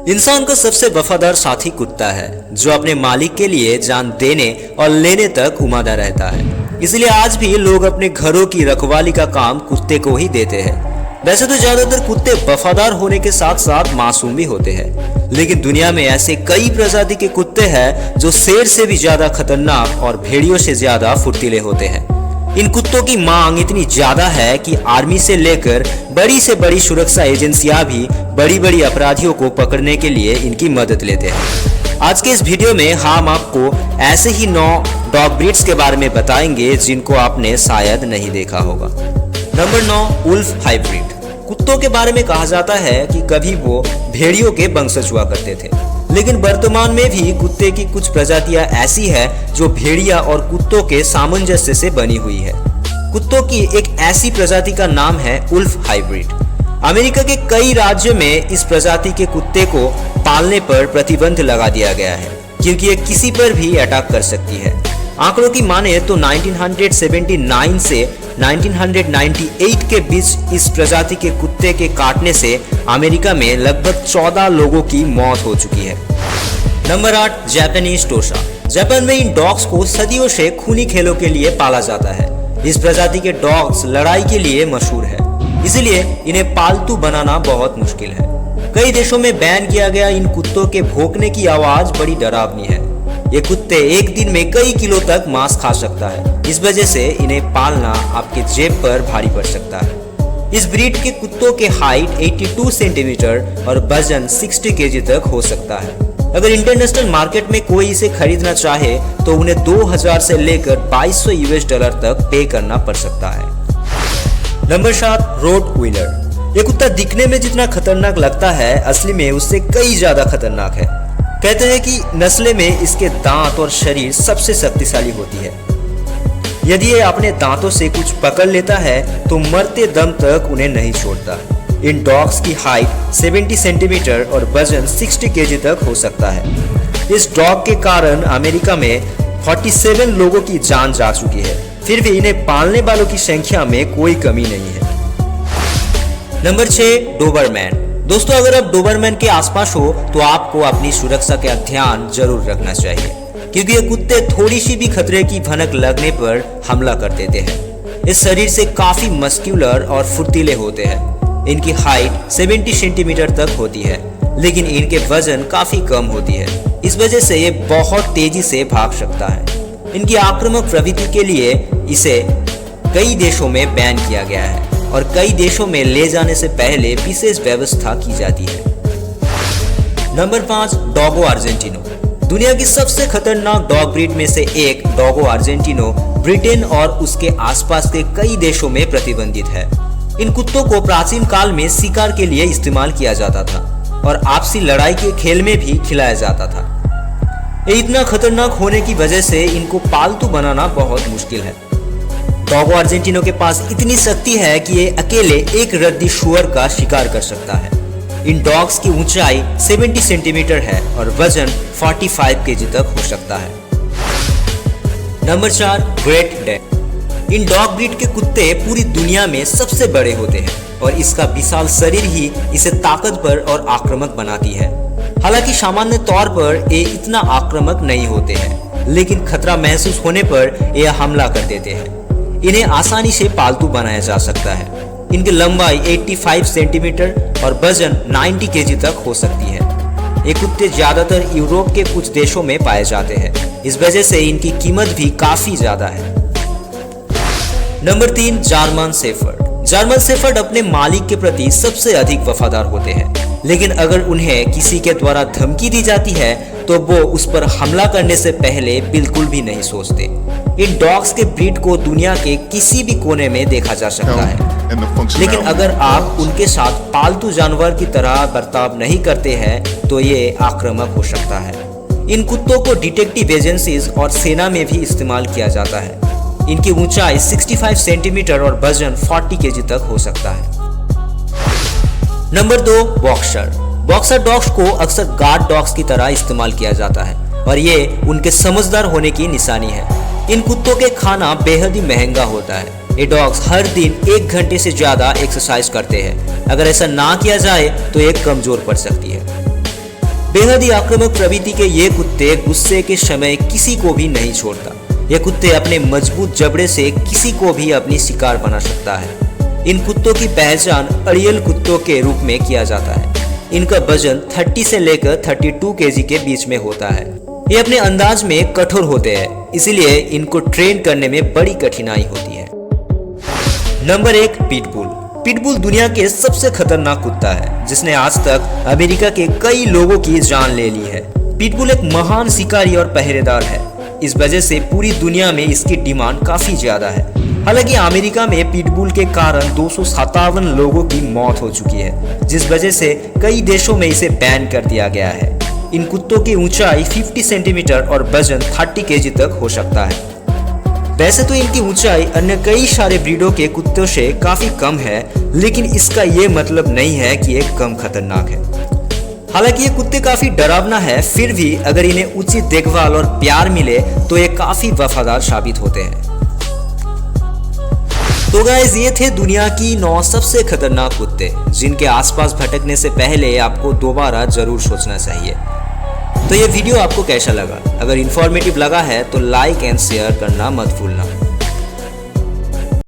इंसान का सबसे वफादार साथी कुत्ता है, जो अपने मालिक के लिए जान देने और लेने तक उमादा रहता है। इसलिए आज भी लोग अपने घरों की रखवाली का काम कुत्ते को ही देते हैं। वैसे तो ज्यादातर कुत्ते वफादार होने के साथ साथ मासूम भी होते हैं, लेकिन दुनिया में ऐसे कई प्रजाति के कुत्ते हैं जो शेर से भी ज्यादा खतरनाक और भेड़ियों से ज्यादा फुर्तीले होते हैं। इन कुत्तों की मांग इतनी ज्यादा है कि आर्मी से लेकर बड़ी से बड़ी सुरक्षा एजेंसियां भी बड़ी बड़ी अपराधियों को पकड़ने के लिए इनकी मदद लेते हैं। आज के इस वीडियो में हम आपको ऐसे ही 9 डॉग ब्रीड्स के बारे में बताएंगे जिनको आपने शायद नहीं देखा होगा। Number 9, wolf hybrid. कुत्तों के बारे में कहा जाता है कि कभी वो भेड़ियों के वंशज हुआ करते थे, लेकिन वर्तमान में भी कुत्ते की कुछ प्रजातियां ऐसी है जो भेड़िया और कुत्तों के सामंजस्य से बनी हुई है। कुत्तों की एक ऐसी प्रजाति का नाम है वुल्फ हाइब्रिड। अमेरिका के कई राज्यों में इस प्रजाति के कुत्ते को पालने पर प्रतिबंध लगा दिया गया है, क्योंकि ये किसी पर भी अटैक कर सकती है। आंकड़ों की माने तो 1979 से 1998 के बीच इस प्रजाति के कुत्ते के काटने से अमेरिका में लगभग 14 लोगों की मौत हो चुकी है। नंबर 8, जापानीज टोसा। जापान में इन डॉग्स को सदियों से खूनी खेलों के लिए पाला जाता है। इस प्रजाति के डॉग्स लड़ाई के लिए मशहूर है, इसलिए इन्हें पालतू बनाना बहुत मुश्किल है। कई देशों में बैन किया गया इन कुत्तों के भौंकने की आवाज बड़ी डरावनी है। ये कुत्ते एक दिन में कई किलो तक मांस खा सकता है, इस वजह से इन्हें पालना आपके जेब पर भारी पड़ सकता है। इस ब्रीड के कुत्तों के हाइट 82 सेंटीमीटर और वजन 60 केजी तक हो सकता है। अगर इंटरनेशनल मार्केट में कोई इसे खरीदना चाहे तो उन्हें 2000 से लेकर $2200 तक पे करना पड़ सकता है। Number 7, Rottweiler. ये कुत्ता दिखने में जितना खतरनाक लगता है, असली में उससे कई ज्यादा खतरनाक है। कहते हैं कि नस्ले में इसके दांत और शरीर सबसे शक्तिशाली होती है। यदि ये अपने दांतों से कुछ पकड़ लेता है तो मरते दम तक उन्हें नहीं छोड़ता। इन डॉग्स की हाइट 70 सेंटीमीटर और वजन 60 केजी तक हो सकता है। इस डॉग के कारण अमेरिका में 47 लोगों की जान जा चुकी है, फिर भी इन्हें पालने वालों की संख्या में कोई कमी नहीं है। Number 6, Dobermann. दोस्तों, अगर आप डोबरमैन के आसपास हो तो आपको अपनी सुरक्षा का ध्यान जरूर रखना चाहिए, क्योंकि ये कुत्ते थोड़ी सी भी खतरे की भनक लगने पर हमला कर देते हैं। इस शरीर से काफी मस्क्यूलर और फुर्तीले होते हैं। इनकी हाइट 70 सेंटीमीटर तक होती है, लेकिन इनके वजन काफी कम होती है। इस वजह से ये बहुत तेजी से भाग सकता है। इनकी आक्रामक प्रवृत्ति के लिए इसे कई देशों में बैन किया गया है और कई देशों में ले जाने से पहले विशेष व्यवस्था की जाती है। Number 5, Doggo आर्जेंटिनो। दुनिया की सबसे खतरनाक डॉग ब्रीड में से एक डॉगो आर्जेंटिनो ब्रिटेन और उसके आसपास के कई देशों में प्रतिबंधित है। इन कुत्तों को प्राचीन काल में शिकार के लिए इस्तेमाल किया जाता था और आपसी लड़ाई के खेल में भी खिलाया जाता था। ये इतना खतरनाक होने की वजह से इनको पालतू बनाना बहुत मुश्किल है। डॉगो आर्जेंटिनो के पास इतनी शक्ति है कि ये अकेले एक रद्दी शुअर का शिकार कर सकता है। इन डॉग्स की ऊंचाई 70 सेंटीमीटर है और वजन 45 केजी तक हो सकता है। Number 4, great Dane. इन डॉग ब्रीड के कुत्ते पूरी दुनिया में सबसे बड़े होते हैं और इसका विशाल शरीर ही इसे ताकतवर और आक्रामक बनाती है। हालांकि सामान्य तौर पर ये इतना आक्रामक नहीं होते हैं, लेकिन खतरा महसूस होने पर ये हमला कर देते हैं। इन्हें आसानी से पालतू बनाया जा सकता है। इनकी लंबाई 85 सेंटीमीटर और वजन 90 केजी तक हो सकती है। ये कुत्ते ज्यादातर यूरोप के कुछ देशों में पाए जाते हैं, इस वजह से इनकी कीमत भी काफी ज्यादा है। Number 3, German shepherd. German shepherd अपने मालिक के प्रति सबसे अधिक वफादार होते हैं, लेकिन अगर उन्हें किसी के द्वारा धमकी दी जाती है तो वो उस पर हमला करने से पहले बिल्कुल भी नहीं सोचते। इन डॉग्स के ब्रीड को दुनिया के किसी भी कोने में देखा जा सकता है, लेकिन अगर आप उनके साथ पालतू जानवर की तरह बर्ताव नहीं करते हैं तो ये आक्रामक हो सकता है। इन कुत्तों को डिटेक्टिव एजेंसीज और सेना में भी इस्तेमाल किया जाता है। इनकी ऊंचाई 65 सेंटीमीटर और वजन 40 केजी तक हो सकता है। Number 2, boxer. बॉक्सर डॉग्स को अक्सर गार्ड डॉग्स की तरह इस्तेमाल किया जाता है और ये उनके समझदार होने की निशानी है। इन कुत्तों के खाना बेहद ही महंगा होता है। ये डॉग्स हर दिन 1 घंटे से ज्यादा एक्सरसाइज करते हैं। अगर ऐसा ना किया जाए तो ये कमजोर पड़ सकती है। बेहद ही आक्रामक प्रवृत्ति के ये कुत्ते गुस्से के समय किसी को भी नहीं छोड़ता। ये कुत्ते अपने मजबूत जबड़े से किसी को भी अपनी शिकार बना सकता है। इन कुत्तों की पहचान अड़ियल कुत्तों के रूप में किया जाता है। इनका वजन 30 से लेकर 32 केजी के बीच में होता है। ये अपने अंदाज में कठोर होते हैं, इसलिए इनको ट्रेन करने में बड़ी कठिनाई होती है। Number 1, pitbull. पिटबुल दुनिया के सबसे खतरनाक कुत्ता है, जिसने आज तक अमेरिका के कई लोगों की जान ले ली है। पिटबुल एक महान शिकारी और पहरेदार है। इस वजह से पूरी दुनिया में इसकी डिमांड काफी ज्यादा है। हालांकि अमेरिका में पिटबुल के कारण 257 लोगों की मौत हो चुकी है, जिस वजह से कई देशों में इसे बैन कर दिया गया है। इन कुत्तों की ऊंचाई 50 सेंटीमीटर और वजन 30 केजी तक हो सकता है। वैसे तो इनकी ऊंचाई अन्य कई सारे ब्रीडों के कुत्तों से काफी कम है, लेकिन इसका ये मतलब नहीं है कि ये कम खतरनाक है। हालांकि ये कुत्ते काफी डरावना है, फिर भी अगर इन्हें उचित देखभाल और प्यार मिले तो ये काफी वफादार साबित होते हैं। तो गाइस, ये थे दुनिया की 9 सबसे खतरनाक कुत्ते, जिनके आसपास भटकने से पहले आपको दोबारा जरूर सोचना चाहिए। तो ये वीडियो आपको कैसा लगा? अगर इन्फॉर्मेटिव लगा है तो लाइक एंड शेयर करना मत भूलना।